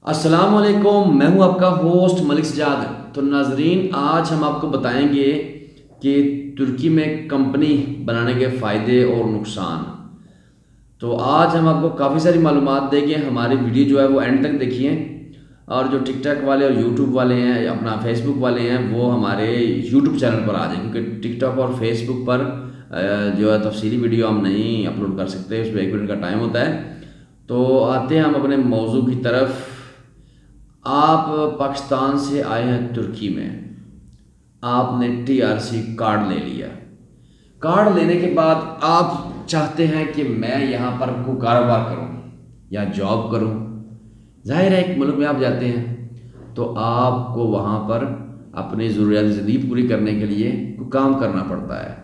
अस्सलाम वालेकुम, मैं हूं आपका होस्ट मलिक सजाद। तो नाजरीन, आज हम आपको बताएंगे कि तुर्की में कंपनी बनाने के फ़ायदे और नुकसान। तो आज हम आपको काफ़ी सारी मालूमात देंगे। हमारी वीडियो जो है वो एंड तक देखिए। और जो टिकटॉक वाले और यूट्यूब वाले हैं, अपना फेसबुक वाले हैं, वो हमारे यूट्यूब चैनल पर आ जाए, क्योंकि टिकटॉक और फेसबुक पर जो है तफसीली वीडियो हम नहीं अपलोड कर सकते, उसमें 1 मिनट का टाइम होता है। तो आते हैं हम अपने मौजू की तरफ। आप पाकिस्तान से आए हैं तुर्की में, आपने टीआरसी कार्ड ले लिया। कार्ड लेने के बाद आप चाहते हैं कि मैं यहाँ पर कोई कारोबार करूँ या जॉब करूँ। जाहिर है एक मुल्क में आप जाते हैं तो आपको वहाँ पर अपनी ज़रूरियात ज़िंदगी पूरी करने के लिए कोई काम करना पड़ता है,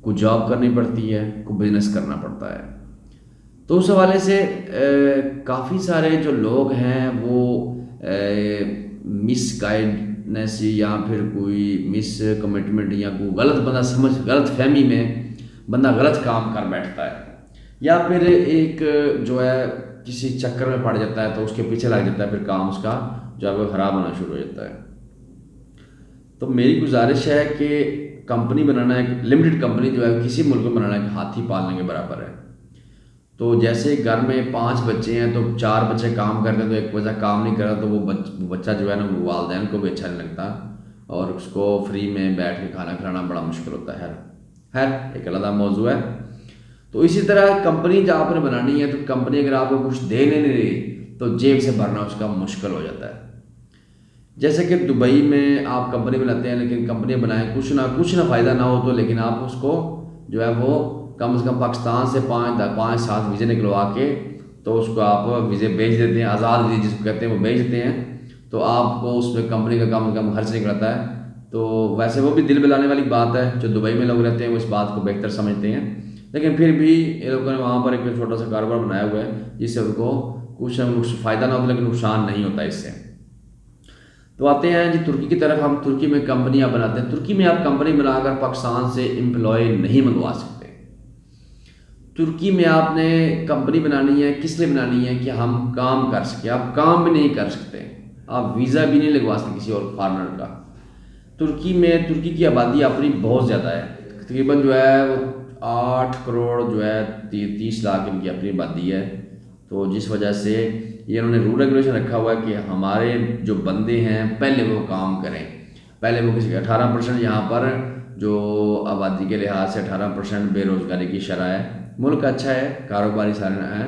कोई जॉब करनी पड़ती है, कोई बिजनेस करना पड़ता है। तो उस हवाले से काफ़ी सारे जो लोग हैं वो मिस गाइडनेस या फिर कोई मिस कमिटमेंट या कोई गलत फहमी में बंदा गलत काम कर बैठता है, या फिर एक जो है किसी चक्कर में पड़ जाता है तो उसके पीछे लग जाता है, फिर काम उसका जो है वो ख़राब होना शुरू हो जाता है। तो मेरी गुजारिश है कि कंपनी बनाना, एक लिमिटेड कंपनी जो है किसी मुल्क में बनाना एक हाथी पालने के बराबर है। तो जैसे घर में 5 बच्चे हैं तो 4 बच्चे काम करते हैं, तो एक बच्चा काम नहीं कर रहा तो वो बच्चा जो है ना, वो वालदैन को भी अच्छा नहीं लगता और उसको फ्री में बैठ के खाना खिलाना बड़ा मुश्किल होता है। खैर एक अलग मौजू है। तो इसी तरह कंपनी जब आपने बनानी है तो कंपनी अगर आपको कुछ दे नहीं रही तो जेब से भरना उसका मुश्किल हो जाता है। जैसे कि दुबई में आप कंपनी बनाते हैं, लेकिन कंपनी बनाए कुछ ना फ़ायदा ना हो तो, लेकिन आप उसको जो है वो कम से कम पाकिस्तान से 5-7 वीज़े निकलवा के तो उसको आप वीज़े भेज देते हैं, आज़ाद वीज़े जिसको कहते हैं वो भेज देते हैं। तो आपको उसमें कंपनी का कम से कम खर्च निकलता है। तो वैसे वो भी दिल बहलाने वाली बात है, जो दुबई में लोग रहते हैं वो इस बात को बेहतर समझते हैं, लेकिन फिर भी ये लोगों ने वहाँ पर एक छोटा सा कारोबार बनाया हुआ है जिससे उनको कुछ फ़ायदा ना होता लेकिन नुकसान नहीं होता इससे। तो आते हैं जी तुर्की की तरफ। हम तुर्की में कंपनियां बनाते हैं। तुर्की में आप कंपनी बनाकर पाकिस्तान से एम्प्लॉय नहीं मंगवा सकते। तुर्की में आपने कंपनी बनानी है, किस लिए बनानी है? कि हम काम कर सके। आप काम भी नहीं कर सकते, आप वीज़ा भी नहीं लगवा सकते किसी और फॉरनर का। तुर्की की आबादी अपनी बहुत ज़्यादा है, तकरीबन जो है वो 8 करोड़ जो है 30 लाख इनकी अपनी आबादी है। तो जिस वजह से ये इन्होंने रूल रेगुलेशन रखा हुआ है कि हमारे जो बंदे हैं पहले वो काम करें, पहले वो किसी 18% यहाँ पर जो आबादी के लिहाज से 18% बेरोज़गारी की शरह है। मुल्क अच्छा है, कारोबारी सारे हैं।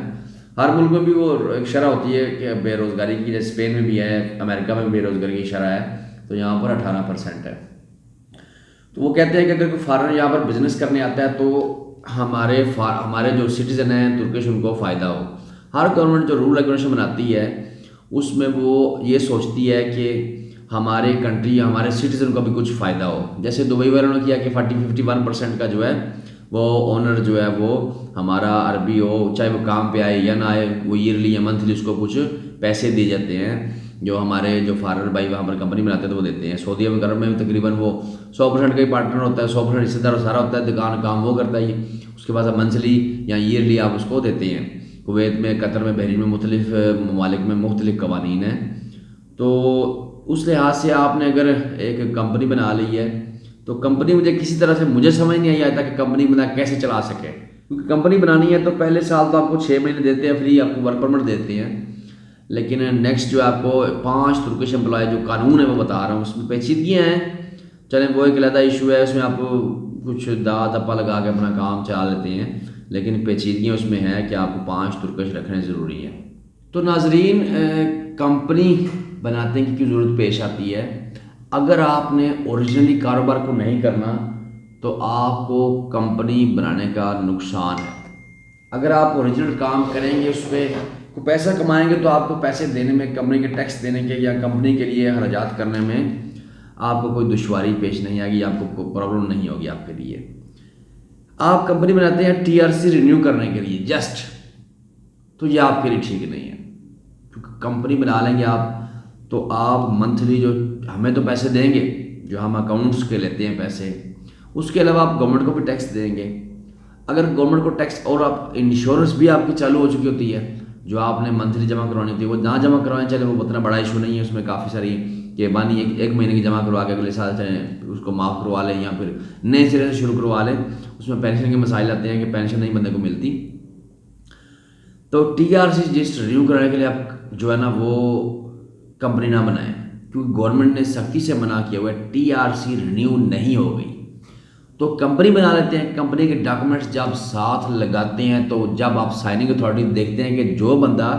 हर मुल्क में भी वो एक शरह होती है कि बेरोज़गारी की, जैसे स्पेन में भी है, अमेरिका में भी बेरोज़गारी की शरह है, तो यहाँ पर 18% है। तो वो कहते हैं कि अगर कोई फॉरेनर यहाँ पर बिज़नेस करने आता है तो हमारे जो सिटीज़न हैं तुर्किश, उनको फ़ायदा हो। हर गवर्नमेंट जो रूल रेगुलेशन बनाती है उसमें वो ये सोचती है कि हमारे कंट्री, हमारे सिटीज़न को भी कुछ फ़ायदा हो। जैसे दुबई वालों ने किया कि 51% का जो है वो ओनर जो है वो हमारा अरबी हो, चाहे वो काम पे आए या ना आए, वो ईयरली या मंथली उसको कुछ पैसे दिए जाते हैं। जो हमारे जो फॉरेनर भाई वहाँ पर कंपनी बनाते हैं तो वो देते हैं। सऊदी अरब में भी तकरीबन वो 100% का ही पार्टनर होता है, 100% हिस्सेदार सारा होता है, दुकान काम वो करता है। उसके बाद मंथली या ईयरली आप उसको देते हैं। कुवैत में, कतर में, बहरीन में, मुख्तलिफ ममालिक में मुख्तलिफ कवानीन हैं। तो उस लिहाज से आपने अगर एक कंपनी बना ली है तो कंपनी मुझे समझ नहीं आई था कि कंपनी बना कैसे चला सके। क्योंकि कंपनी बनानी है तो पहले साल तो आपको 6 महीने देते हैं फ्री, आपको वर्क परमिट देते हैं, लेकिन नेक्स्ट जो आपको 5 तुर्किश एम्प्लॉय जो कानून है वो बता रहा हूँ उसमें पेचीदगियाँ हैं। चलें वो एक अलग इशू है, उसमें आप कुछ दावा दप्पा लगा के अपना काम चला लेते हैं, लेकिन पेचीदगियाँ उसमें है कि आपको 5 तुर्किश रखने ज़रूरी है। तो नाजरीन, कंपनी बनाने की ज़रूरत पेश आती है। अगर आपने ओरिजिनली कारोबार को नहीं करना तो आपको कंपनी बनाने का नुकसान है। अगर आप ओरिजिनल काम करेंगे, उस पर को पैसा कमाएंगे, तो आपको पैसे देने में, कंपनी के टैक्स देने के या कंपनी के लिए खर्चात करने में आपको कोई दुश्वारी पेश नहीं आएगी, आपको कोई प्रॉब्लम नहीं होगी आपके लिए। आप कंपनी बनाते हैं टीआरसी रिन्यू करने के लिए जस्ट, तो ये आपके लिए ठीक नहीं है। क्योंकि कंपनी बना लेंगे आप तो आप मंथली जो हमें तो पैसे देंगे, जो हम अकाउंट्स के लेते हैं पैसे, उसके अलावा आप गवर्नमेंट को भी टैक्स देंगे। अगर गवर्नमेंट को टैक्स और आप इंश्योरेंस भी आपकी चालू हो चुकी होती है जो आपने मंथली जमा करवानी होती है वो ना जमा करवाएं, चले वो उतना बड़ा इशू नहीं है, उसमें काफ़ी सारी कि बानी एक महीने की जमा करवा के अगले साल चाहे उसको माफ़ करवा लें या फिर नए सिरे से शुरू करवा लें। उसमें पेंशन के मसाइल आते हैं कि पेंशन नहीं बंदे को मिलती। तो टीआरसी रजिस्टर रिन्यू कराने के लिए आप जो है ना वो कंपनी ना बनाएं, क्योंकि गवर्नमेंट ने सख्ती से मना किया हुआ है टीआरसी रिन्यू नहीं हो गई तो कंपनी बना लेते हैं। कंपनी के डॉक्यूमेंट्स जब साथ लगाते हैं तो जब आप साइनिंग अथॉरिटी देखते हैं कि जो बंदा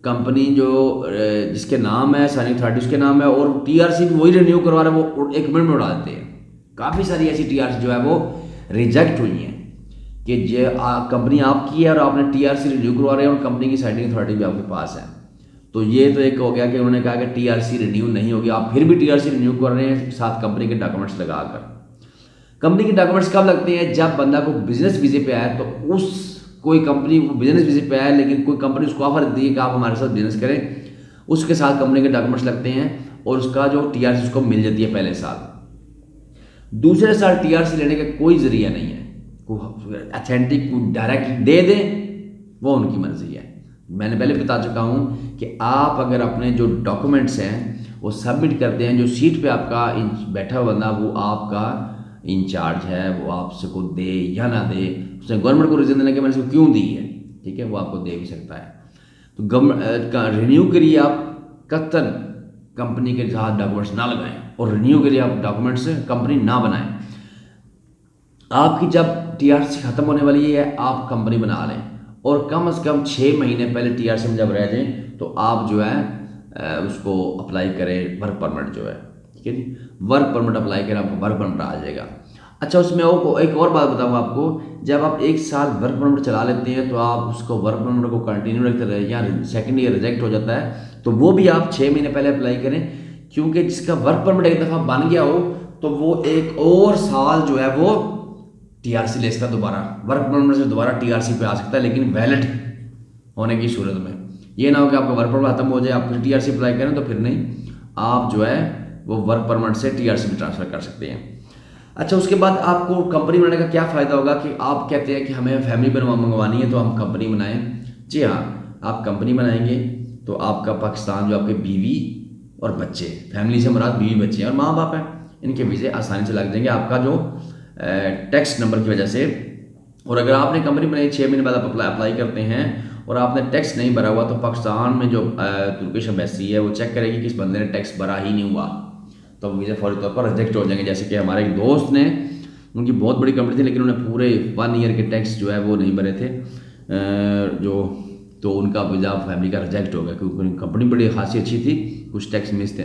कंपनी जो जिसके नाम है साइनिंग अथॉरिटी उसके नाम है और टीआरसी भी वही रिन्यू करवा रहा है, वो 1 मिनट में उड़ा देते हैं। काफ़ी सारी ऐसी टीआरसी जो है वो रिजेक्ट हुई हैं कि जो कंपनी आपकी है और आपने टीआरसी रिन्यू करवा रहे हैं और कंपनी की साइनिंग अथॉरिटी भी आपके पास है। तो ये तो एक हो गया कि उन्होंने कहा कि टीआरसी रिन्यू नहीं होगी, आप फिर भी टीआरसी रिन्यू कर रहे हैं साथ कंपनी के डॉक्यूमेंट्स लगाकर। कंपनी के डॉक्यूमेंट्स कब लगते हैं? जब बंदा को बिजनेस वीजे पे आया, तो उस कोई कंपनी वो बिजनेस वीजे पे आया लेकिन कोई कंपनी उसको ऑफर देती है कि आप हमारे साथ बिजनेस करें, उसके साथ कंपनी के डॉक्यूमेंट्स लगते हैं और उसका जो टीआरसी उसको मिल जाती है पहले साल। दूसरे साल टीआरसी लेने का कोई जरिया नहीं है, कोई अथेंटिक कोई डायरेक्ट दे दे वो उनकी मर्जी है। मैंने पहले बता चुका हूँ कि आप अगर अपने जो डॉक्यूमेंट्स हैं वो सबमिट करते हैं, जो सीट पे आपका बैठा हुआ बंदा वो आपका इंचार्ज है, वो आपसे को दे या ना दे, उसने गवर्नमेंट को रीज़न देने के मैंने इसको क्यों दी है, ठीक है, वो आपको दे भी सकता है। तो गवर्नमेंट का रिन्यू के लिए आप कतन कंपनी के साथ डॉक्यूमेंट्स ना लगाएं और रिन्यू के लिए आप डॉक्यूमेंट्स कंपनी ना बनाएं। आपकी जब टीआरसी खत्म होने वाली है आप कंपनी बना लें और कम से कम 6 महीने पहले टीआरसी में जब रह जाएं तो आप जो है उसको अप्लाई करें वर्क परमिट जो है, ठीक है जी, वर्क परमिट अप्लाई करें, आपको वर्क परमिट आ जाएगा। अच्छा, उसमें एक और बात बताऊंगा आपको, जब आप 1 साल वर्क परमिट चला लेते हैं तो आप उसको वर्क परमिट को कंटिन्यू रखते रहे या सेकंड ईयर रिजेक्ट हो जाता है तो वो भी आप 6 महीने पहले अप्लाई करें, क्योंकि जिसका वर्क परमिट एक दफ़ा बन गया हो तो वो एक और साल जो है वो टीआरसी ले सकता है, दोबारा वर्क परमिट से दोबारा टीआरसी पे आ सकता है, लेकिन वैलिड होने की सूरत में। ये ना हो कि आपका वर्क परमिट खत्म हो जाए आप फिर टीआरसी अप्लाई करें, तो फिर नहीं, आप जो है वो वर्क परमिट से टीआरसी में ट्रांसफ़र कर सकते हैं। अच्छा, उसके बाद आपको कंपनी बनाने का क्या फ़ायदा होगा कि आप कहते हैं कि हमें फैमिली मंगवानी है तो हम कंपनी बनाएं। जी हाँ, आप कंपनी बनाएंगे तो आपका पाकिस्तान जो आपके बीवी और बच्चे, फैमिली से मुराद बीवी बच्चे और माँ बाप हैं, इनके वीज़े आसानी से लग जाएंगे आपका जो टैक्स नंबर की वजह से। और अगर आपने कंपनी बनाई 6 महीने बाद आप अप्लाई करते हैं और आपने टैक्स नहीं भरा हुआ तो पाकिस्तान में जो तुर्किश एम्बेसी है वो चेक करेगी कि इस बंदे ने टैक्स भरा ही नहीं हुआ, तो वीज़ा फौरी तौर पर रिजेक्ट हो जाएंगे। जैसे कि हमारे एक दोस्त ने, उनकी बहुत बड़ी कंपनी थी लेकिन उन्होंने पूरे 1 ईयर के टैक्स जो है वो नहीं भरे थे तो उनका वीज़ा फैमिली का रिजेक्ट हो गया, क्योंकि उनकी कंपनी बड़ी खासी अच्छी थी, कुछ टैक्स मिस थे।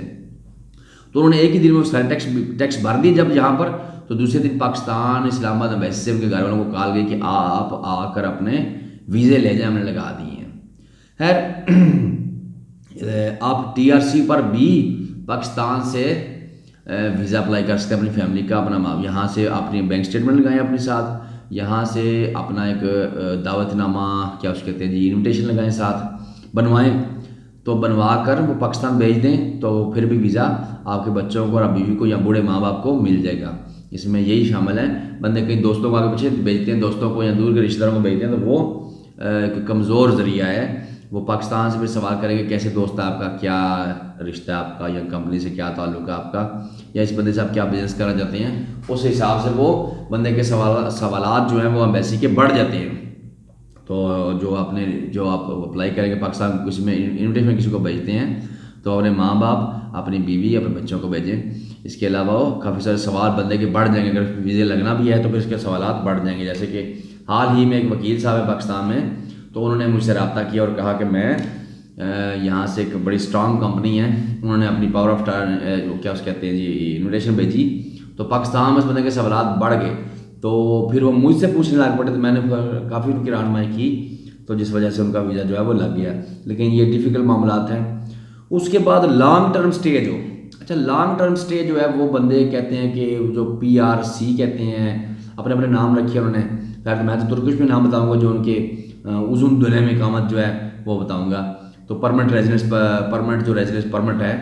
तो उन्होंने एक ही दिन में सारे टैक्स भर दिए जब यहाँ पर, तो दूसरे दिन पाकिस्तान इस्लामाबाद एम्बेसी से उनके घर वालों को कॉल गई कि आप आकर अपने वीज़े ले जाए, हमने लगा दिए हैं। खैर, आप टीआरसी पर भी पाकिस्तान से वीज़ा अप्लाई कर सकते हैं अपनी फैमिली का, अपना यहाँ से अपनी बैंक स्टेटमेंट लगाएं अपने साथ, यहाँ से अपना एक दावतनामा क्या उसको कहते हैं जी, इन्विटेशन लगाएं साथ, बनवाएं, तो बनवा कर वो पाकिस्तान भेज दें तो फिर भी वीज़ा आपके बच्चों को और बीवी को या बूढ़े माँ बाप को मिल जाएगा। इसमें यही शामिल है, बंदे कई दोस्तों को आगे पीछे भेजते हैं, दोस्तों को या दूर के रिश्तेदारों को भेजते हैं, तो वो एक कमज़ोर ज़रिया है। वो पाकिस्तान से फिर सवाल करेंगे कैसे दोस्त है आपका, क्या रिश्ता है आपका, या कंपनी से क्या ताल्लुक है आपका, या इस बंदे से आप क्या बिजनेस करना चाहते हैं, उस हिसाब से वो बंदे के सवालात जो हैं वो एम्बेसी के बढ़ जाते हैं। तो जो आप अप्लाई करेंगे पाकिस्तान, किसी में इन्विटेशन किसी को भेजते हैं तो अपने माँ बाप, अपनी बीवी, अपने बच्चों को भेजें। इसके अलावा वो काफ़ी सारे सवाल बंदे के बढ़ जाएंगे, अगर वीज़े लगना भी है तो फिर इसके सवालात बढ़ जाएंगे। जैसे कि हाल ही में एक वकील साहब है पाकिस्तान में, तो उन्होंने मुझसे रब्ता किया और कहा कि मैं यहाँ से एक बड़ी स्ट्रॉन्ग कंपनी है, उन्होंने अपनी पावर ऑफ क्या उस कहते हैं जी इन्विटेशन भेजी, तो पाकिस्तान में उस बंदे के सवालात बढ़ गए, तो फिर वो मुझसे पूछने लग पड़े, तो मैंने काफ़ी उनकी रहनुमाई की, तो जिस वजह से उनका वीज़ा जो है वो लग गया। लेकिन ये डिफ़िकल्ट मामलात हैं। उसके बाद लॉन्ग टर्म स्टे जो, अच्छा लॉन्ग टर्म स्टे जो है वो बंदे कहते हैं कि जो PRC कहते हैं, अपने अपने नाम रखे उन्होंने, खैर मैं तो तुर्किश में नाम बताऊँगा जो उनके उज़ुन दुनिया में इकामत जो है वो बताऊँगा। तो परमानेंट रेजिडेंस परमानेंट जो रेजिडेंस परमिट है,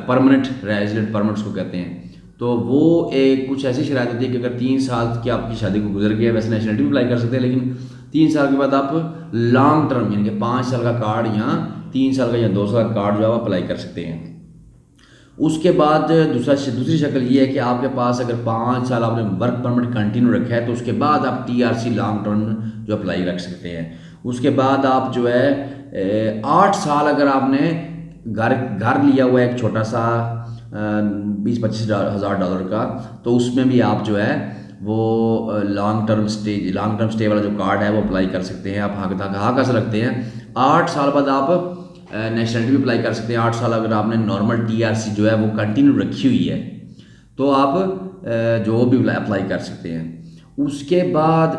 परमानेंट रेजिडेंट परमिट उसको कहते हैं, तो वो एक कुछ ऐसी शराइत होती है कि अगर 3 साल की आपकी शादी को गुजर गया, वैसे नेशनलिटी भी अप्लाई कर सकते हैं, लेकिन 3 साल के बाद आप लॉन्ग टर्म यानी कि 5 साल का कार्ड या 3 साल का या 2 साल का कार्ड जो है आप अप्लाई कर सकते हैं। उसके बाद दूसरी शक्ल ये है कि आपके पास अगर 5 साल आपने वर्क परमिट कंटिन्यू रखा है तो उसके बाद आप TRC लॉन्ग टर्म जो अप्लाई रख सकते हैं। उसके बाद आप जो है 8 साल अगर आपने घर लिया हुआ है एक छोटा सा 20-25 हज़ार डॉलर का, तो उसमें भी आप जो है वो लॉन्ग टर्म स्टे वाला जो कार्ड है वो अप्लाई कर सकते हैं। आप हाँ कर सकते हैं। 8 साल बाद आप नेशनलिटी भी अप्लाई कर सकते हैं। 8 साल अगर आपने नॉर्मल TRC जो है वो कंटिन्यू रखी हुई है तो आप जो भी अप्लाई कर सकते हैं। उसके बाद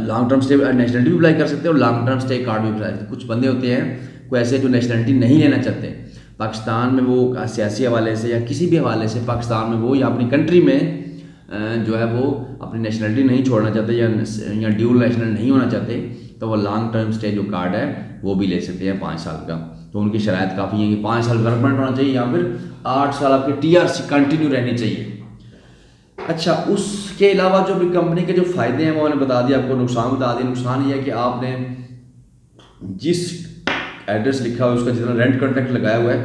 लॉन्ग टर्म स्टे नेशनलिटी भी अप्लाई कर सकते हैं और लॉन्ग टर्म स्टे कार्ड भी अप्लाई करते हैं। कुछ बंदे होते हैं कोई ऐसे जो नेशनलिटी नहीं लेना चाहते पाकिस्तान में, वो सियासी हवाले से या किसी भी हवाले से पाकिस्तान में वो या अपनी कंट्री में जो है वो अपनी नेशनलिटी नहीं छोड़ना चाहते या ड्यूल नेशनल नहीं होना चाहते, तो वो लॉन्ग टर्म स्टे जो कार्ड है वो भी ले सकते हैं 5 साल का। तो उनकी शराइत काफ़ी है कि 5 साल वर्क परमिट होना चाहिए या फिर 8 साल आपकी TRC कंटिन्यू रहनी चाहिए। अच्छा, उसके अलावा जो भी कंपनी के जो फ़ायदे हैं वो मैंने बता दिया, आपको नुकसान बता दिया। नुकसान ये है कि आपने जिस एड्रेस लिखा हुआ है उसका जितना रेंट कॉन्ट्रैक्ट लगाया हुआ है,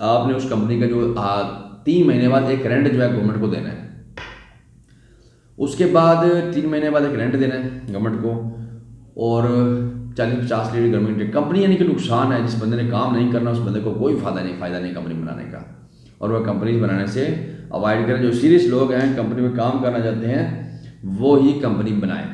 आपने उस कंपनी का जो 3 महीने बाद एक रेंट जो है गवर्नमेंट को देना है। उसके बाद 3 महीने बाद एक रेंट देना है गवर्नमेंट को, और 40-50 लीटर गवर्नमेंट कंपनी। यानी कि नुकसान है, जिस बंदे ने काम नहीं करना उस बंदे को कोई फ़ायदा नहीं कंपनी बनाने का, और वह कंपनी बनाने से अवॉइड करें। जो सीरियस लोग हैं कंपनी में काम करना चाहते हैं वो ही कंपनी बनाएं।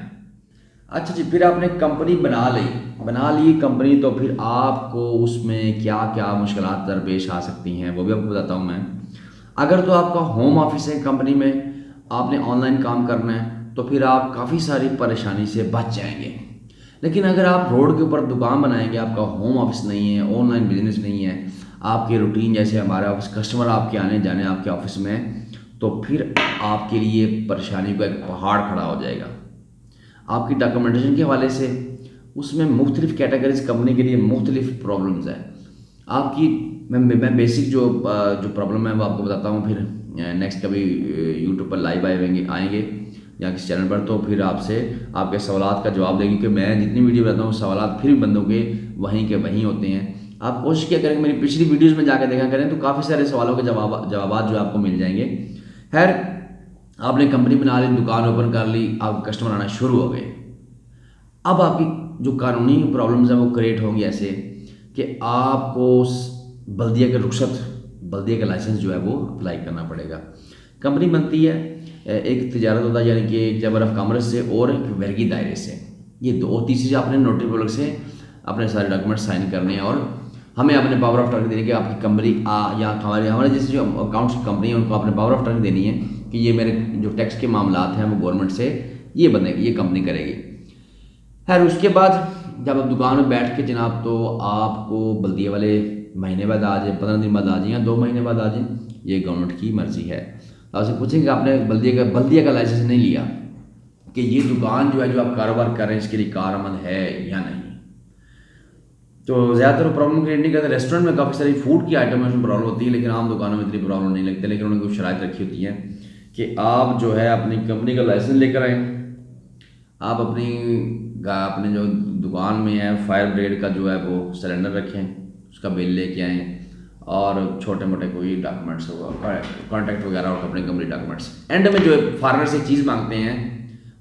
अच्छा जी, फिर आपने कंपनी बना ली कंपनी, तो फिर आपको उसमें क्या क्या मुश्किलात दरपेश आ सकती हैं वो भी आपको बताता हूँ मैं। अगर तो आपका होम ऑफिस है कंपनी में, आपने ऑनलाइन काम करना है, तो फिर आप काफ़ी सारी परेशानी से बच जाएंगे। लेकिन अगर आप रोड के ऊपर दुकान बनाएंगे, आपका होम ऑफिस नहीं है, ऑनलाइन बिजनेस नहीं है, आपके रूटीन जैसे हमारे ऑफिस कस्टमर आपके आने जाने आपके ऑफिस में, तो फिर आपके लिए परेशानी का एक पहाड़ खड़ा हो जाएगा। आपकी डॉक्यूमेंटेशन के हवाले से उसमें मुख्तलिफ कैटेगरीज कंपनी के लिए मुख्तलिफ प्रॉब्लम्स हैं आपकी। मैं बेसिक जो प्रॉब्लम है वो आपको बताता हूँ, फिर नेक्स्ट कभी यूट्यूब पर लाइव आएंगे या किसी चैनल पर, तो फिर आपसे आपके सवालात का जवाब देंगे। कि मैं जितनी वीडियो बनाता हूँ सवालात फिर भी बंदों के वहीं के वहीं होते हैं। आप कोशिश क्या करेंगे मेरी पिछली वीडियोज़ में जाकर देखा करें, तो काफ़ी सारे सवालों के जवाब जो आपको मिल जाएंगे। खैर, आपने कंपनी बना ली, दुकान ओपन कर ली, आप कस्टमर आना शुरू हो गए। अब आपकी जो कानूनी प्रॉब्लम्स हैं वो क्रिएट होंगी ऐसे कि आपको बल्दिया के रुखसत, बल्दिया का लाइसेंस जो है वो अप्लाई करना पड़ेगा। कंपनी बनती है एक तिजारत होता है, यानी कि एक चैम्बर ऑफ कॉमर्स से और एक वर्गी दायरे से, ये दो। तीसरी आपने नोटरी पब्लिक से अपने सारे डॉक्यूमेंट साइन करने हैं और हमें अपने पावर ऑफ टर्न देने की आपकी कंपनी या हमारे जैसे जो अकाउंट्स की कंपनी है उनको अपने पावर ऑफ टर्न देनी है कि ये मेरे जो टैक्स के मामलात हैं वो गवर्नमेंट से ये कंपनी करेगी। खैर, उसके बाद जब आप दुकान में बैठ के जनाब, तो आपको बल्दिया वाले महीने बाद आ जाए, 15 दिन बाद आ जाए या 2 महीने बाद आ जाए, ये गवर्नमेंट की मर्जी है। आपसे पूछेंगे आपने बल्दिया का लाइसेंस नहीं लिया कि ये दुकान जो है जो आप कारोबार कर रहे हैं इसके लिए कारआमद है या नहीं। तो ज़्यादातर प्रॉब्लम क्रिएट नहीं करते। रेस्टोरेंट में काफ़ी सारी फूड की आइटम में प्रॉब्लम होती है, लेकिन आम दुकानों में इतनी प्रॉब्लम नहीं लगती। लेकिन उन्होंने कुछ शराइत रखी होती है कि आप जो है अपनी कंपनी का लाइसेंस लेकर आएँ, आप अपने जो दुकान में है फायर ब्रिगेड का जो है वो सिलेंडर रखें, उसका बिल लेके आएँ, और छोटे मोटे कोई डॉक्यूमेंट्स होगा, कॉन्टैक्ट वगैरह और अपने कंपनी डॉक्यूमेंट्स। एंड में जो फॉरेनर से एक चीज़ मांगते हैं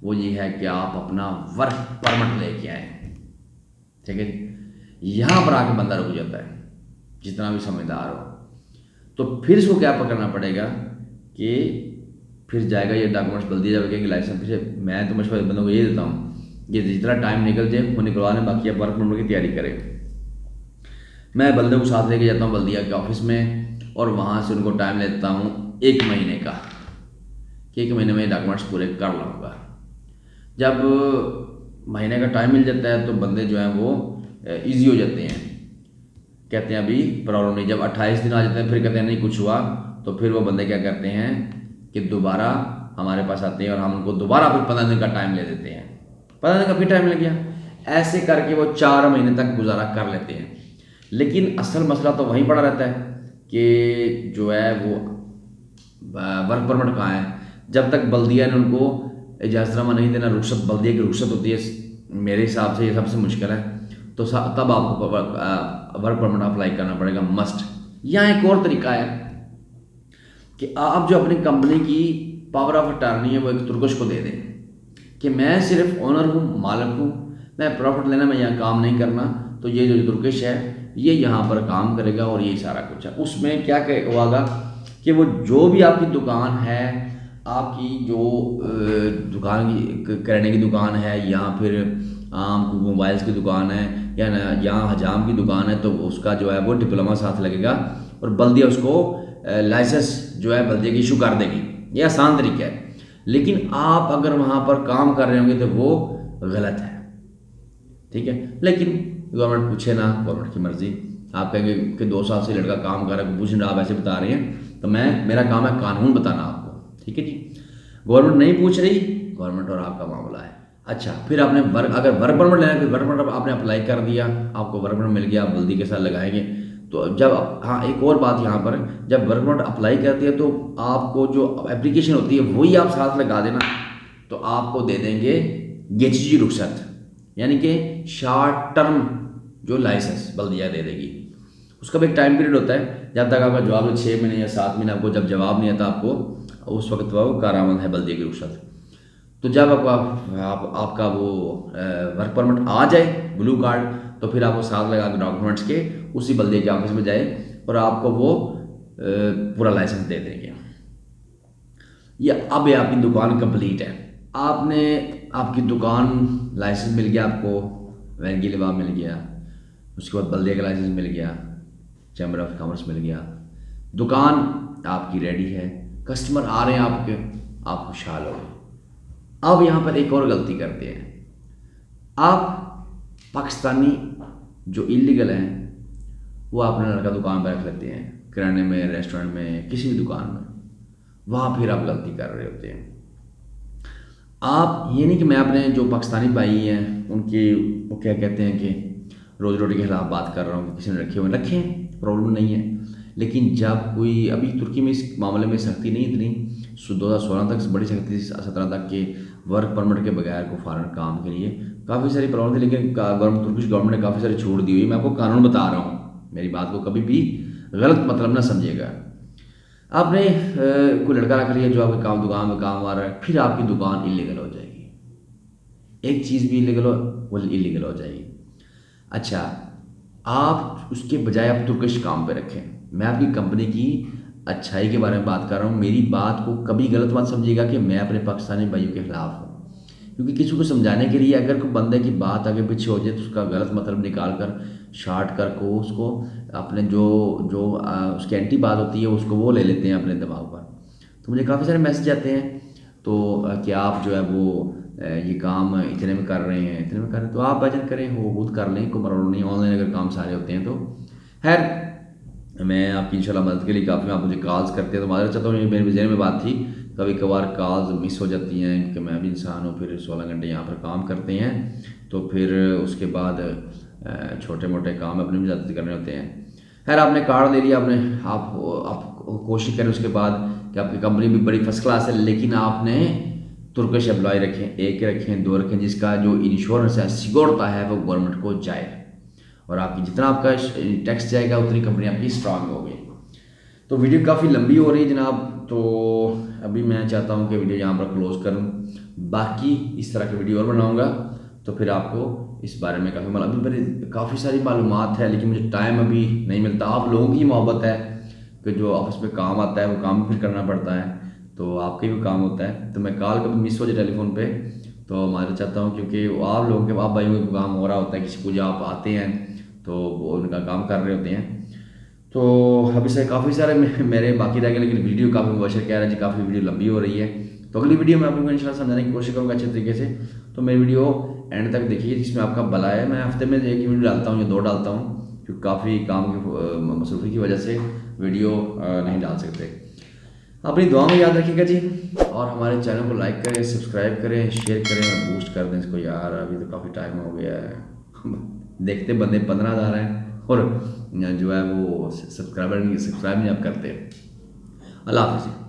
वो ये है कि आप अपना वर्क परमिट लेके आएँ। ठीक है जी, यहाँ पर आके बंदा रुक जाता है जितना भी समझदार हो। तो फिर इसको क्या पकड़ना पड़ेगा कि फिर जाएगा ये डॉक्यूमेंट्स बल्दिया जाएगा कि लाइसेंस। फिर मैं तो मशवरा बंदों को ये देता हूँ, ये जितना टाइम निकल जाए वो निकलवाने, बाकी आप वर्क परमिट की तैयारी करें। मैं बंदे को साथ लेके जाता हूँ बल्दिया के ऑफिस में, और वहाँ से उनको टाइम लेता हूँ 1 महीने का, कि 1 महीने में डॉक्यूमेंट्स पूरे कर लूँगा। जब महीने का टाइम मिल जाता है तो बंदे जो हैं वो ईजी हो जाते हैं, कहते हैं अभी प्रॉब्लम नहीं। जब 28 दिन आ जाते हैं फिर कहते हैं नहीं कुछ हुआ, तो फिर वो बंदे क्या करते हैं कि दोबारा हमारे पास आते हैं और हम उनको दोबारा फिर 15 दिन का टाइम ले देते हैं। 15 दिन का फिर टाइम लग गया, ऐसे करके वो 4 महीने तक गुजारा कर लेते हैं। लेकिन असल मसला तो वहीं पड़ा रहता है कि जो है वो वर्क परमिट कहाँ है। जब तक बल्दिया ने उनको इजाज़तनामा नहीं देना, रुख्सत बल्दिया की रुख्सत होती है, मेरे हिसाब से ये सबसे मुश्किल है। तो तब आपको वर्क परमिट अप्लाई करना पड़ेगा मस्ट। यहाँ एक और तरीका है कि आप जो अपनी कंपनी की पावर ऑफ अटॉर्नी है वो एक तुर्कश को दे दें कि मैं सिर्फ ओनर हूँ, मालिक हूँ, मैं प्रॉफिट लेना, मैं यहाँ काम नहीं करना, तो ये जो तुर्किश है ये यहाँ पर काम करेगा और ये सारा कुछ है। उसमें क्या होगा कि वो जो भी आपकी दुकान है, आपकी जो दुकान की किराने की दुकान है या फिर मोबाइल्स की दुकान है या यहाँ हजाम की दुकान है, तो उसका जो है वो डिप्लोमा साथ लगेगा और बल्दिया उसको लाइसेंस जो है बल्दिया की इशू कर देगी। ये आसान तरीका है। लेकिन आप अगर वहाँ पर काम कर रहे होंगे तो वो गलत है, ठीक है। लेकिन गवर्नमेंट पूछे ना, गवर्नमेंट की मर्जी। आप कहेंगे कि 2 साल से लड़का काम कर रहा है, पूछ रहे आप ऐसे बता रहे हैं, तो मेरा काम है कानून बताना आपको, ठीक है जी। गवर्नमेंट नहीं पूछ रही, गवर्नमेंट और आपका मामला है। अच्छा, फिर आपने अगर वर्क परमिट लेना है, फिर वर्क परमिट आपने अप्लाई कर दिया, आपको वर्क परमिट मिल गया, आप बल्दी के साथ लगाएंगे। तो जब हाँ, एक और बात यहाँ पर, जब वर्क परमिट अप्लाई करती है तो आपको जो एप्लीकेशन होती है वही आप साथ लगा देना, तो आपको दे देंगे गेचजी रुख्सत, यानी कि शॉर्ट टर्म जो लाइसेंस बल्दिया दे देगी। उसका भी एक टाइम पीरियड होता है, जब तक आपका जवाब 6 महीने या 7 महीने, आपको जब जवाब नहीं आता आपको, उस वक्त वो कारामद है बल्दिया की रुख्सत। तो जब आपका वो वर्क परमिट आ जाए, ब्लू कार्ड, तो फिर आप वो साथ लगा के डॉक्यूमेंट्स के उसी बल्दिया के ऑफिस में जाए और आपको वो पूरा लाइसेंस दे देंगे। ये अब आपकी दुकान कंप्लीट है, आपकी दुकान लाइसेंस मिल गया, आपको वैन की लिवा मिल गया, उसके बाद बल्दिया का लाइसेंस मिल गया, चैम्बर ऑफ कॉमर्स मिल गया, दुकान आपकी रेडी है, कस्टमर आ रहे हैं आपके, आप खुशहाल हो। अब यहाँ पर एक और गलती करते हैं, आप पाकिस्तानी जो इलीगल हैं वो अपना लड़का दुकान पर रख लेते हैं, किराने में, रेस्टोरेंट में, किसी भी दुकान में, वहाँ फिर आप गलती कर रहे होते हैं। आप ये नहीं कि मैं अपने जो पाकिस्तानी भाई हैं उनकी वो क्या कहते हैं कि रोज़ी रोटी के खिलाफ बात कर रहा हूँ कि किसी ने रखे हुए रखें, प्रॉब्लम नहीं है। लेकिन जब कोई, अभी तुर्की में इस मामले में सख्ती नहीं इतनी, 2016 तक बड़ी सख्ती थी, 17 तक के वर्क परमिट के बगैर को फॉरेन काम के लिए काफ़ी सारी प्रॉब्लम थी, लेकिन तुर्किश गवर्नमेंट ने काफ़ी सारी छूट दी हुई। मैं आपको कानून बता रहा हूँ, मेरी बात को कभी भी गलत मतलब ना समझिएगा। आपने कोई लड़का रख लिया जो आपके दुकान में काम आ रहा है, फिर आपकी दुकान इलीगल हो जाएगी, एक चीज़ भी इलीगल हो वो इलीगल हो जाएगी। अच्छा, आप उसके बजाय आप तुर्किश काम पे रखें। मैं आपकी कंपनी की अच्छाई के बारे में बात कर रहा हूँ, मेरी बात को कभी गलत मत समझिएगा कि मैं अपने पाकिस्तानी भाइयों के खिलाफ हूँ, क्योंकि किसी को समझाने के लिए अगर कोई बंदे की बात आगे पीछे हो जाए तो उसका गलत मतलब निकाल कर शार्ट कर को उसको अपने जो उसकी एंटी बात होती है उसको वो ले लेते हैं अपने दिमाग पर। तो मुझे काफ़ी सारे मैसेज आते हैं तो कि आप जो है वो ये काम इतने में कर रहे हैं, इतने में कर रहे हैं, तो आप वजन करें, वो खुद कर लें, कोई मरोड़ नहीं। ऑनलाइन अगर काम सारे होते हैं तो खैर मैं आपकी इंशाल्लाह मदद के लिए काफ़ी, आप मुझे कॉल्स करते हैं तो माजरत चाहता हूँ, मेरे जहन में बात थी, कभी कभार कॉल्स मिस हो जाती हैं क्योंकि मैं भी इंसान हूँ, फिर 16 घंटे यहाँ पर काम करते हैं, तो फिर उसके बाद छोटे मोटे काम अपने भी ज़्यादा करने होते हैं। खैर आपने कार्ड ले लिया, आप कोशिश करें उसके बाद कि आपकी कंपनी भी बड़ी फर्स्ट क्लास है, लेकिन आपने तुर्किश एम्प्लॉय रखें, 1 रखें, 2 रखें, जिसका जो इंश्योरेंस है, सिक्योरता है वो गवर्नमेंट को जाए, और आपकी जितना आपका टैक्स जाएगा उतनी कंपनी आपकी स्ट्रांग होगी। तो वीडियो काफ़ी लंबी हो रही है जनाब, तो अभी मैं चाहता हूँ कि वीडियो यहाँ पर क्लोज़ करूँ, बाकी इस तरह की वीडियो और बनाऊँगा तो फिर आपको इस बारे में काफ़ी अभी मेरी काफ़ी सारी मालूमात है, लेकिन मुझे टाइम अभी नहीं मिलता। आप लोगों की मोहब्बत है कि जो ऑफिस में काम आता है वो काम भी फिर करना पड़ता है, तो आपके भी काम होता है, तो मैं कॉल कभी मिस हो जाए टेलीफोन पे तो मारना चाहता हूँ, क्योंकि आप लोगों के, आप भाइयों के काम हो रहा होता है, किसी को जो आप आते हैं तो वो उनका काम कर रहे होते हैं। तो अभी से काफ़ी सारे मेरे बाकी रह गए, लेकिन वीडियो काफ़ी मुबशर कह रहा है जी काफ़ी वीडियो लंबी हो रही है, तो अगली वीडियो में आपको इंशाल्लाह समझाने की कोशिश करूँगा अच्छे तरीके से। तो मेरी वीडियो एंड तक देखिए, जिसमें आपका भला है। मैं हफ्ते में 1 वीडियो डालता हूँ या 2 डालता हूँ, क्योंकि काफ़ी काम की मसरूफ़ी की वजह से वीडियो नहीं डाल सकते। अपनी दुआ में याद रखिएगा जी, और हमारे चैनल को लाइक करें, सब्सक्राइब करें, शेयर करें और बूस्ट कर दें इसको। यार अभी तो काफ़ी टाइम हो गया है देखते बंदे 15,000 हैं और जो है वो सब्सक्राइब नहीं आप करते। अल्लाह हाफ़िज़।